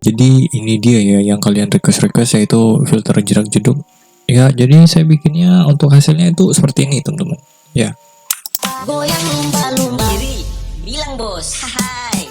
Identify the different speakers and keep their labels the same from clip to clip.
Speaker 1: Jadi ini dia ya yang kalian request yaitu filter jerak jeduk. Ya, jadi saya bikinnya untuk hasilnya itu seperti ini teman-teman. Ya.
Speaker 2: Goyang lumba-lumba diri, bilang bos, hai.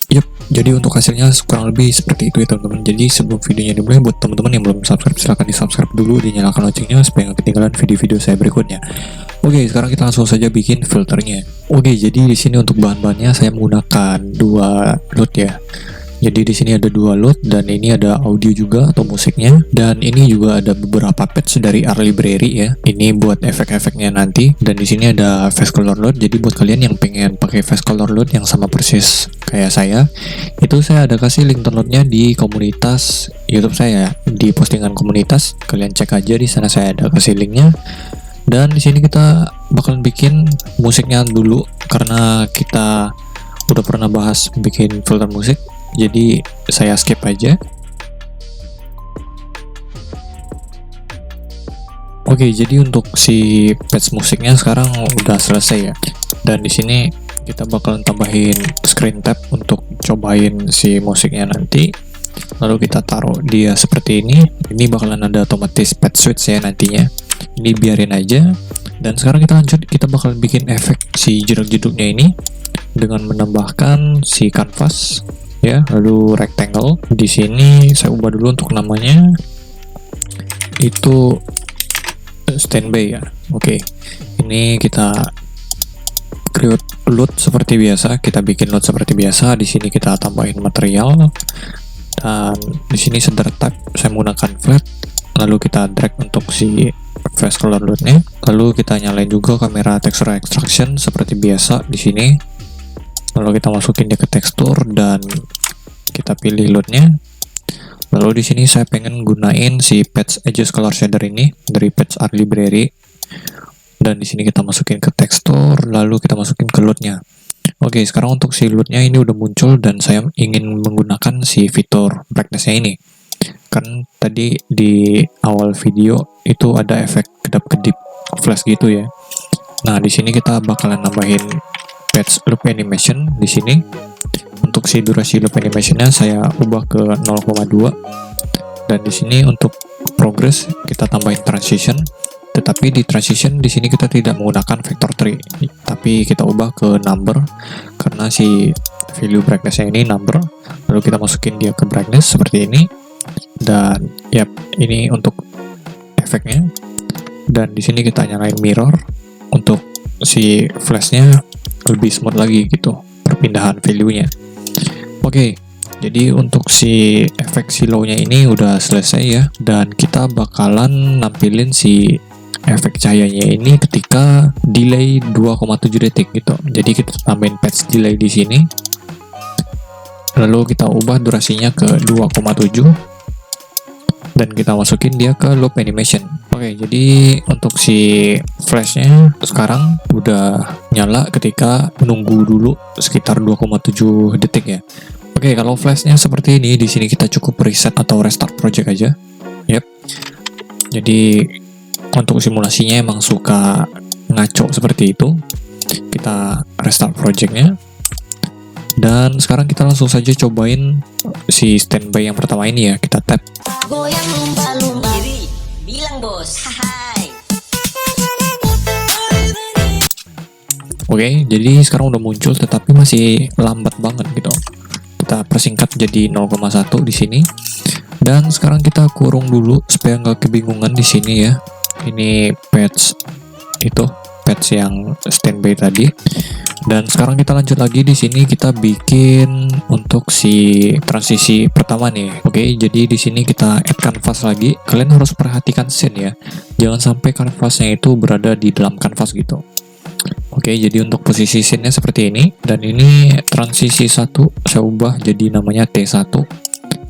Speaker 1: Yap, jadi untuk hasilnya kurang lebih seperti itu ya teman-teman. Jadi sebelum videonya dimulai, buat teman-teman yang belum subscribe silahkan di subscribe dulu, dinyalakan loncengnya supaya nggak ketinggalan video-video saya berikutnya. Oke, sekarang kita langsung saja bikin filternya. Oke, jadi di sini untuk bahan-bahannya saya menggunakan dua load ya. Jadi di sini ada dua load dan ini ada audio juga atau musiknya, dan ini juga ada beberapa patch dari R Library ya. Ini buat efek-efeknya nanti, dan di sini ada fast color load. Jadi buat kalian yang pengen pakai fast color load yang sama persis kayak saya, itu saya ada kasih link downloadnya di komunitas YouTube saya, di postingan komunitas. Kalian cek aja di sana, saya ada kasih linknya. Dan di sini kita bakalan bikin musiknya dulu karena kita udah pernah bahas bikin filter musik. Jadi saya skip aja. Oke, jadi untuk si patch musiknya sekarang udah selesai ya. Dan di sini kita bakalan tambahin screen tab untuk cobain si musiknya nanti. Lalu kita taruh dia seperti ini. Ini bakalan ada otomatis patch switch ya nantinya. Ini biarin aja. Dan sekarang kita lanjut, kita bakalan bikin efek si jerak-jeduknya ini dengan menambahkan si canvas ya, lalu rectangle. Di sini saya ubah dulu untuk namanya itu standby ya. Oke, ini kita create load seperti biasa, kita bikin load seperti biasa. Di sini kita tambahin material, dan di sini center tag saya menggunakan flat, lalu kita drag untuk si fast color loadnya, lalu kita nyalain juga kamera texture extraction seperti biasa di sini. Lalu kita masukin dia ke tekstur dan kita pilih loadnya. Lalu di sini saya pengen gunain si patch edges color shader ini dari patch R Library. Dan di sini kita masukin ke tekstur, lalu kita masukin ke loadnya. Oke, sekarang untuk si loadnya ini udah muncul dan saya ingin menggunakan si fitur brightness-nya ini. Kan tadi di awal video itu ada efek kedap-kedip flash gitu ya. Nah, di sini kita bakalan nambahin patch loop animation di sini. Untuk si durasi loop animationnya saya ubah ke 0,2, dan di sini untuk progress kita tambahin transition. Tetapi di transition di sini kita tidak menggunakan vector tree, tapi kita ubah ke number karena si value brightness-nya ini number. Lalu kita masukin dia ke brightness seperti ini, dan yap, ini untuk efeknya. Dan di sini kita nyalain mirror untuk si flashnya lebih smooth lagi gitu perpindahan value-nya. Oke, jadi untuk si efek silau-nya ini udah selesai ya, dan kita bakalan nampilin si efek cahayanya ini ketika delay 2,7 detik gitu. Jadi kita tambahin patch delay di sini, lalu kita ubah durasinya ke 2,7, dan kita masukin dia ke loop animation. Oke, jadi untuk si flashnya sekarang udah nyala ketika menunggu dulu sekitar 2,7 detik ya. Oke, kalau flashnya seperti ini, di sini kita cukup reset atau restart project aja. Yap. Jadi untuk simulasinya emang suka ngaco seperti itu. Kita restart projectnya. Dan sekarang kita langsung saja cobain si standby yang pertama ini ya. Kita tap.
Speaker 2: Goyang lumba-lumba diri, bilang bos, hai.
Speaker 1: Oke, jadi sekarang udah muncul tetapi masih lambat banget gitu. Kita persingkat jadi 0,1 di sini. Dan sekarang kita kurung dulu supaya nggak kebingungan di sini ya. Ini patch itu, patch yang standby tadi. Dan sekarang kita lanjut lagi. Di sini kita bikin untuk si transisi pertama nih. Oke, jadi di sini kita add canvas lagi. Kalian harus perhatikan scene ya. Jangan sampai canvasnya itu berada di dalam canvas gitu. Oke, jadi untuk posisi scene-nya seperti ini. Dan ini transisi 1 saya ubah jadi namanya T1.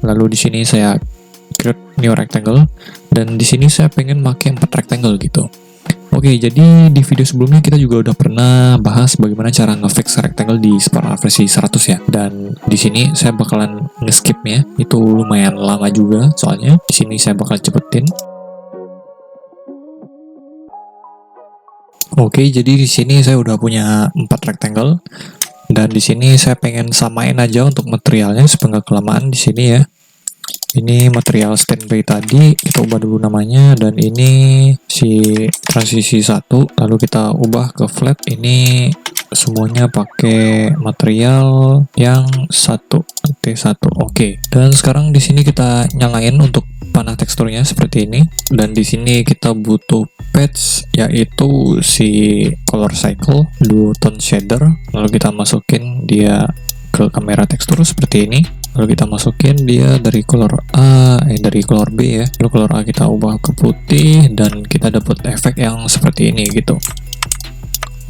Speaker 1: Lalu di sini saya create new rectangle, dan di sini saya pengen pakai 4 rectangle gitu. Oke, jadi di video sebelumnya kita juga udah pernah bahas bagaimana cara nge-fix rectangle di Spark versi 100 ya. Dan di sini saya bakalan nge-skipnya, itu lumayan lama juga soalnya. Di sini saya bakal cepetin. Oke, jadi di sini saya udah punya 4 rectangle dan di sini saya pengen samain aja untuk materialnya supaya nggak kelamaan di sini ya. Ini material standby tadi, kita ubah dulu namanya, dan ini si transisi 1, lalu kita ubah ke flat. Ini semuanya pakai material yang 1 T1. Oke. Dan sekarang di sini kita nyalain untuk panah teksturnya seperti ini, dan di sini kita butuh patch yaitu si color cycle blue tone shader, lalu kita masukin dia ke kamera tekstur seperti ini. Lalu kita masukin dia dari color dari color B ya. Lalu color A kita ubah ke putih dan kita dapat efek yang seperti ini gitu.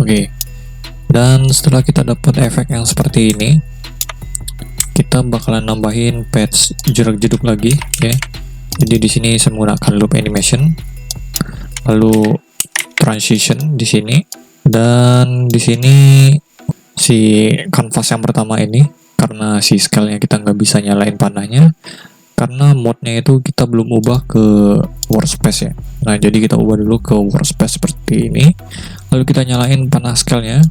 Speaker 1: Oke. Dan setelah kita dapat efek yang seperti ini, kita bakalan nambahin patch jerak-jeduk lagi ya. Jadi di sini saya menggunakan loop animation, lalu transition di sini, dan di sini si canvas yang pertama ini. Karena si scale-nya kita nggak bisa nyalain panahnya, karena mode-nya itu kita belum ubah ke workspace ya. Nah, jadi kita ubah dulu ke workspace seperti ini, lalu kita nyalain panah scale-nya.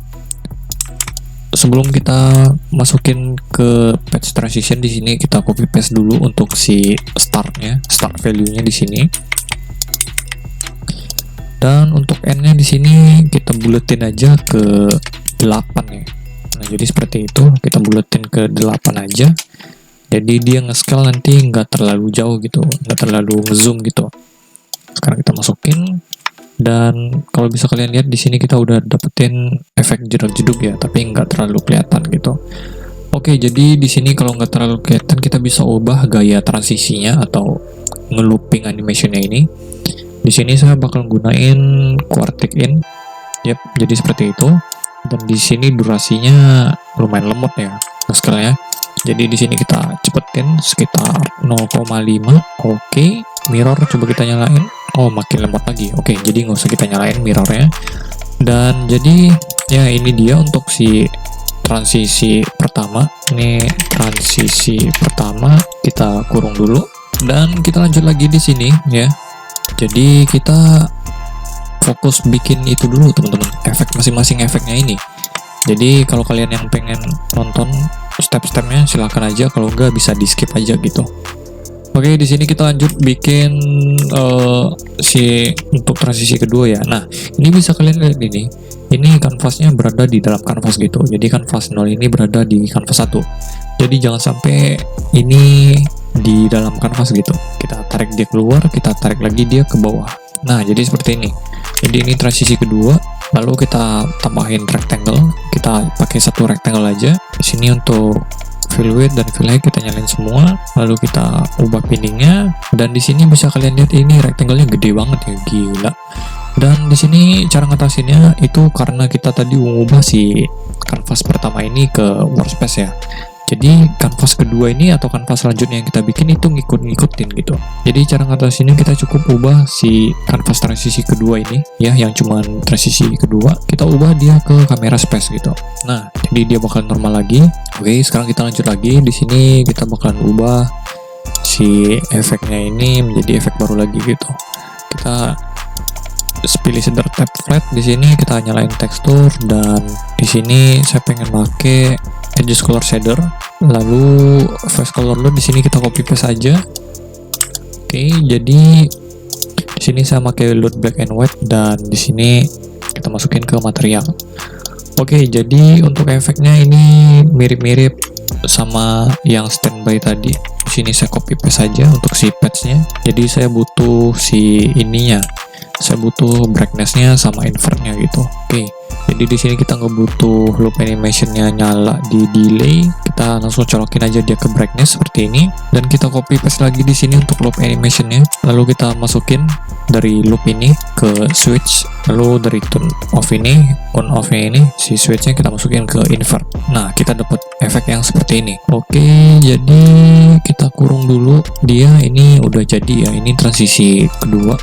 Speaker 1: Sebelum kita masukin ke patch transition, di sini kita copy paste dulu untuk si start value-nya di sini. Dan untuk n-nya di sini kita buletin aja ke 8 ya. Nah, jadi seperti itu, kita buletin ke 8 aja. Jadi dia nge-scale nanti nggak terlalu jauh gitu, nggak terlalu nge-zoom gitu. Sekarang kita masukin, dan kalau bisa kalian lihat di sini kita udah dapetin efek jedak-jeduk ya, tapi nggak terlalu kelihatan gitu. Oke, jadi di sini kalau nggak terlalu kelihatan, kita bisa ubah gaya transisinya atau nge-looping animationnya ini. Di sini saya bakal gunain quartic in. Yap, jadi seperti itu. Dan di sini durasinya lumayan lemot ya scale-nya. Jadi di sini kita cepetin sekitar 0,5. Oke, mirror coba kita nyalain. Oh, makin lemot lagi. Oke, jadi nggak usah kita nyalain mirrornya. Dan jadi ya ini dia untuk si transisi pertama. Ini transisi pertama kita kurung dulu dan kita lanjut lagi di sini ya. Jadi kita fokus bikin itu dulu teman-teman, efek masing-masing efeknya ini. Jadi kalau kalian yang pengen nonton step-stepnya silahkan aja, kalau enggak bisa di skip aja gitu. Oke, di sini kita lanjut bikin si untuk transisi kedua ya. Nah, ini bisa kalian lihat ini kanvasnya berada di dalam kanvas gitu. Jadi kanvas 0 ini berada di kanvas 1. Jadi jangan sampai ini di dalam kanvas gitu. Kita tarik dia keluar, kita tarik lagi dia ke bawah. Nah, jadi seperti ini. Jadi ini transisi kedua, lalu kita tambahin rectangle, kita pakai satu rectangle aja. Di sini untuk fill width dan fill height kita nyalain semua, lalu kita ubah pinningnya. Dan di sini bisa kalian lihat ini rectangle-nya gede banget ya, gila. Dan di sini cara ngatasinnya itu karena kita tadi mengubah si kanvas pertama ini ke workspace ya. Jadi kanvas kedua ini atau kanvas selanjutnya yang kita bikin itu ngikutin gitu. Jadi cara ngatasinnya kita cukup ubah si kanvas transisi kedua ini ya, yang cuman transisi kedua, kita ubah dia ke kamera space gitu. Nah, jadi dia bakal normal lagi. Oke, sekarang kita lanjut lagi. Di sini kita bakalan ubah si efeknya ini menjadi efek baru lagi gitu. Kita pilih shader tab flat, di sini kita nyalain tekstur, dan di sini saya pengen pakai edges color shader, lalu face color load di sini kita copy paste aja. Oke, jadi di sini saya pakai load black and white, dan di sini kita masukin ke material. Oke, jadi untuk efeknya ini mirip-mirip sama yang standby tadi. Di sini saya copy paste saja untuk si patch-nya. Jadi saya butuh si ininya, saya butuh brightness-nya sama invert-nya gitu. Oke. Jadi di sini kita nggak butuh loop animation-nya nyala di delay, kita kita langsung colokin aja dia ke brightness seperti ini, dan kita copy paste lagi di sini untuk loop animationnya. Lalu kita masukin dari loop ini ke switch, lalu dari turn off ini, on off ini, si switchnya kita masukin ke invert. Nah, kita dapat efek yang seperti ini. Oke, jadi kita kurung dulu dia. Ini udah jadi ya, ini transisi kedua.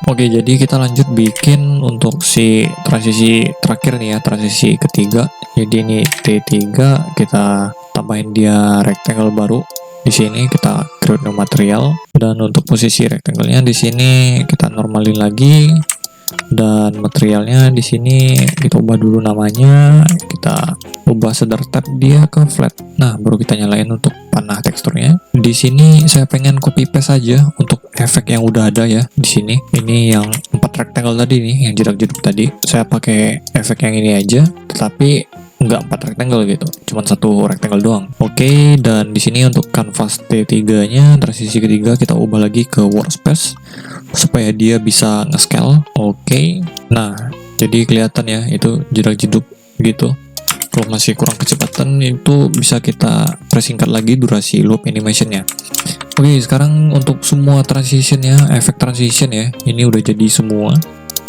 Speaker 1: Oke, jadi kita lanjut bikin untuk si transisi terakhir nih ya, transisi ketiga. Jadi ini T3, kita tambahin dia rectangle baru. Di sini kita create new material, dan untuk posisi rectangle-nya di sini kita normalin lagi, dan materialnya di sini kita ubah dulu namanya, kita ubah shader tab dia ke flat. Nah, baru kita nyalain untuk panah teksturnya. Di sini saya pengen copy paste aja untuk efek yang udah ada ya di sini. Ini yang 4 rectangle tadi nih, yang jedak-jeduk tadi. Saya pakai efek yang ini aja, tetapi nggak 4 rectangle gitu, cuman 1 rectangle doang. Oke, dan di sini untuk canvas T3-nya transisi ketiga kita ubah lagi ke workspace supaya dia bisa nge-scale. Oke. Nah, jadi kelihatan ya itu jedak-jeduk gitu. Kalau masih kurang kecepatan itu bisa kita persingkat lagi durasi loop animationnya. Oke, sekarang untuk semua transitionnya, efek transition ya, ini udah jadi semua.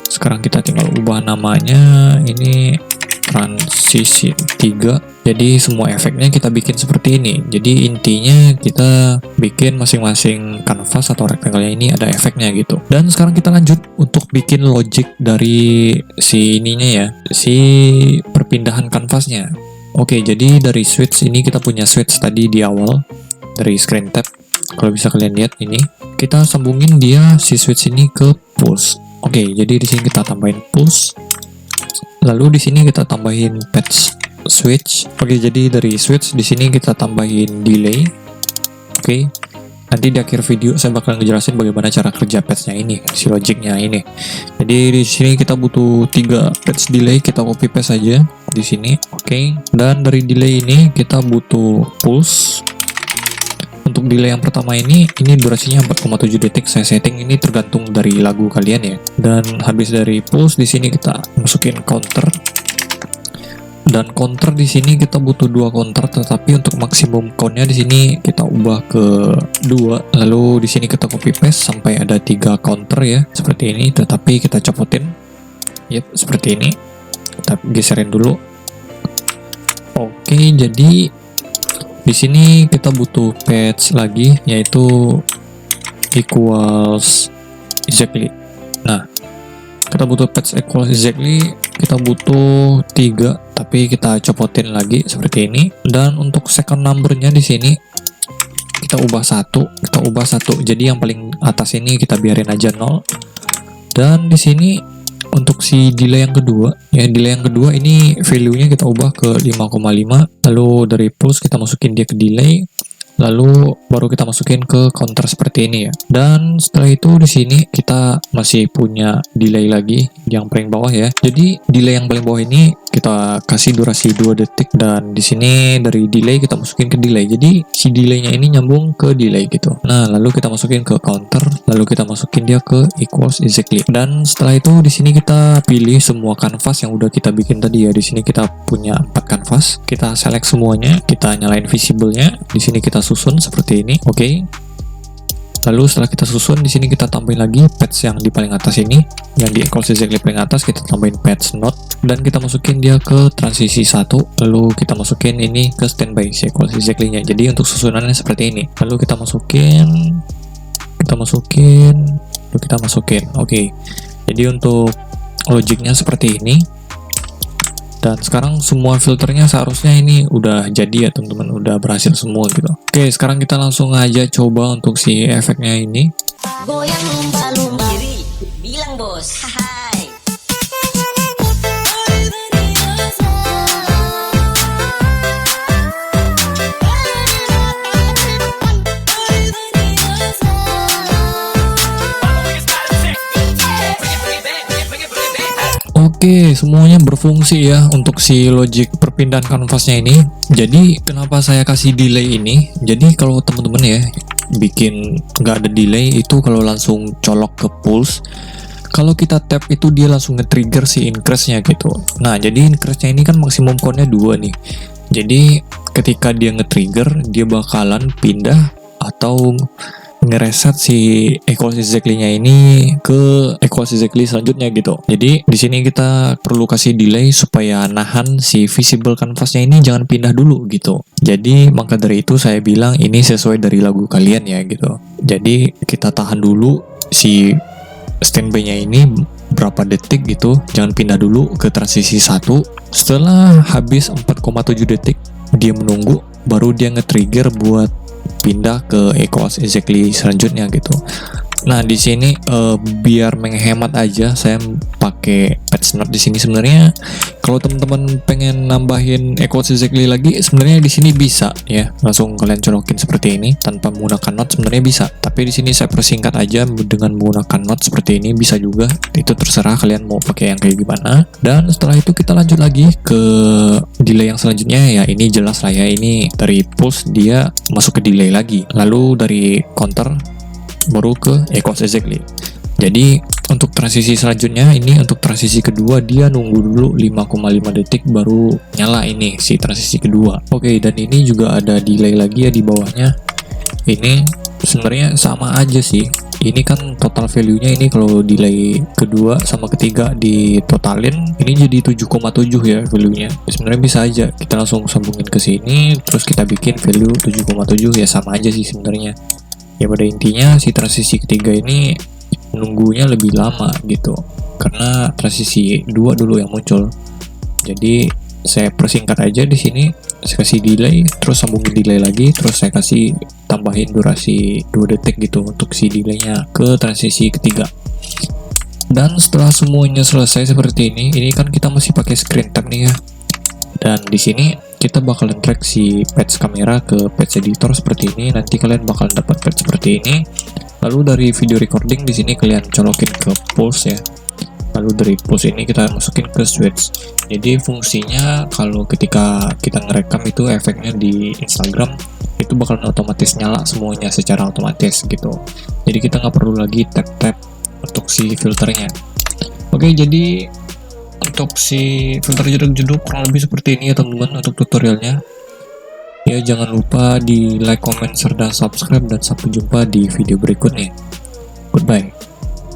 Speaker 1: Sekarang kita tinggal ubah namanya, ini transisi 3. Jadi semua efeknya kita bikin seperti ini. Jadi intinya kita bikin masing-masing canvas atau rectangle ini ada efeknya gitu. Dan sekarang kita lanjut untuk bikin logic dari si ininya ya, si perpindahan canvasnya. Oke, jadi dari switch ini kita punya switch tadi di awal dari screen tab. Kalau bisa kalian lihat ini, kita sambungin dia si switch ini ke pulse. Oke, jadi di sini kita tambahin pulse. Lalu di sini kita tambahin patch switch. Oke, jadi dari switch di sini kita tambahin delay. Oke. Nanti di akhir video saya bakal ngejelasin bagaimana cara kerja patchnya ini, si logicnya ini. Jadi di sini kita butuh 3 patch delay, kita copy paste aja di sini. Oke. Dan dari delay ini kita butuh pulse. Untuk delay yang pertama ini durasinya 4,7 detik. Saya setting ini tergantung dari lagu kalian ya. Dan habis dari pulse di sini kita masukin counter. Dan counter di sini kita butuh 2 counter, tetapi untuk maksimum countnya di sini kita ubah ke 2. Lalu di sini kita copy paste sampai ada 3 counter ya, seperti ini. Tetapi kita copotin. Yep, seperti ini. Kita geserin dulu. Oke, jadi di sini kita butuh patch lagi, yaitu equals exactly. Nah, kita butuh patch equals exactly, kita butuh 3, tapi kita copotin lagi seperti ini. Dan untuk second numbernya di sini kita ubah 1, jadi yang paling atas ini kita biarin aja 0. Dan di sini untuk si delay yang kedua, ya delay yang kedua ini value-nya kita ubah ke 5,5. Lalu dari pulse kita masukin dia ke delay. Lalu baru kita masukin ke counter seperti ini ya. Dan setelah itu di sini kita masih punya delay lagi yang paling bawah ya. Jadi delay yang paling bawah ini kita kasih durasi 2 detik, dan di sini dari delay kita masukin ke delay. Jadi si delaynya ini nyambung ke delay gitu. Nah, lalu kita masukin ke counter, lalu kita masukin dia ke equals exactly. Dan setelah itu di sini kita pilih semua canvas yang udah kita bikin tadi ya. Di sini kita punya 4 canvas. Kita select semuanya, kita nyalain visible-nya. Di sini kita susun seperti ini. Oke. Lalu setelah kita susun, di sini kita tambahin lagi patch yang di paling atas ini, yang di equals exactly paling atas kita tambahin patch node, dan kita masukin dia ke transisi 1. Lalu kita masukin ini ke standby si equals exactly-nya. Jadi untuk susunannya seperti ini. Lalu kita masukin. Lalu kita masukin. Oke. Jadi untuk logiknya seperti ini. Dan sekarang semua filternya seharusnya ini udah jadi ya teman-teman, udah berhasil semua gitu. Oke, sekarang kita langsung aja coba untuk si efeknya ini.
Speaker 2: Goyang lumba-lumba. Kiri, bilang bos. Hai.
Speaker 1: Oke, semuanya berfungsi ya untuk si logic perpindahan kanvasnya ini. Jadi kenapa saya kasih delay ini? Jadi kalau teman-teman ya bikin nggak ada delay itu kalau langsung colok ke pulse, kalau kita tap itu dia langsung nge-trigger si increase-nya gitu. Nah, jadi increase-nya ini kan maksimum count-nya 2 nih. Jadi ketika dia nge-trigger, dia bakalan pindah atau ngereset si equals exactly-nya ini ke equals exactly selanjutnya gitu. Jadi di sini kita perlu kasih delay supaya nahan si visible canvas-nya ini jangan pindah dulu gitu. Jadi maka dari itu saya bilang ini sesuai dari lagu kalian ya gitu. Jadi kita tahan dulu si standby-nya ini berapa detik gitu, jangan pindah dulu ke transisi 1. Setelah habis 4,7 detik dia menunggu, baru dia nge-trigger buat pindah ke equals exactly selanjutnya gitu. Nah di sini biar menghemat aja saya pakai patch note di sini. Sebenarnya kalau teman-teman pengen nambahin equals exactly lagi, sebenarnya di sini bisa ya, langsung kalian colokin seperti ini tanpa menggunakan note sebenarnya bisa. Tapi di sini saya persingkat aja dengan menggunakan note seperti ini, bisa juga. Itu terserah kalian mau pakai yang kayak gimana. Dan setelah itu kita lanjut lagi ke delay yang selanjutnya ya. Ini jelas lah ya, ini dari pulse dia masuk ke delay lagi, lalu dari counter baru ke equals exactly. Jadi untuk transisi selanjutnya ini, untuk transisi kedua dia nunggu dulu 5,5 detik baru nyala ini si transisi kedua. Oke, dan ini juga ada delay lagi ya di bawahnya. Ini sebenarnya sama aja sih. Ini kan total value-nya ini kalau delay kedua sama ketiga ditotalin ini jadi 7,7 ya value-nya. Sebenarnya bisa aja kita langsung sambungin ke sini terus kita bikin value 7,7 ya, sama aja sih sebenarnya. Ya pada intinya si transisi ketiga ini nunggunya lebih lama gitu karena transisi 2 dulu yang muncul. Jadi saya persingkat aja di sini, saya kasih delay terus sambungin delay lagi, terus saya kasih tambahin durasi 2 detik gitu untuk si delaynya ke transisi ketiga. Dan setelah semuanya selesai seperti ini kan kita masih pakai screen tab nih ya. Dan di sini kita bakalan track si patch kamera ke patch editor seperti ini. Nanti kalian bakalan dapat patch seperti ini. Lalu dari video recording di sini kalian colokin ke pulse ya. Lalu dari pulse ini kita masukin ke switch. Jadi fungsinya kalau ketika kita ngerekam itu efeknya di Instagram itu bakalan otomatis nyala semuanya secara otomatis gitu. Jadi kita nggak perlu lagi tap-tap untuk si filternya. Oke, jadi untuk si filter jeduk-jeduk kurang lebih seperti ini ya teman-teman untuk tutorialnya. Ya jangan lupa di like, comment, serta subscribe, dan sampai jumpa di video berikutnya.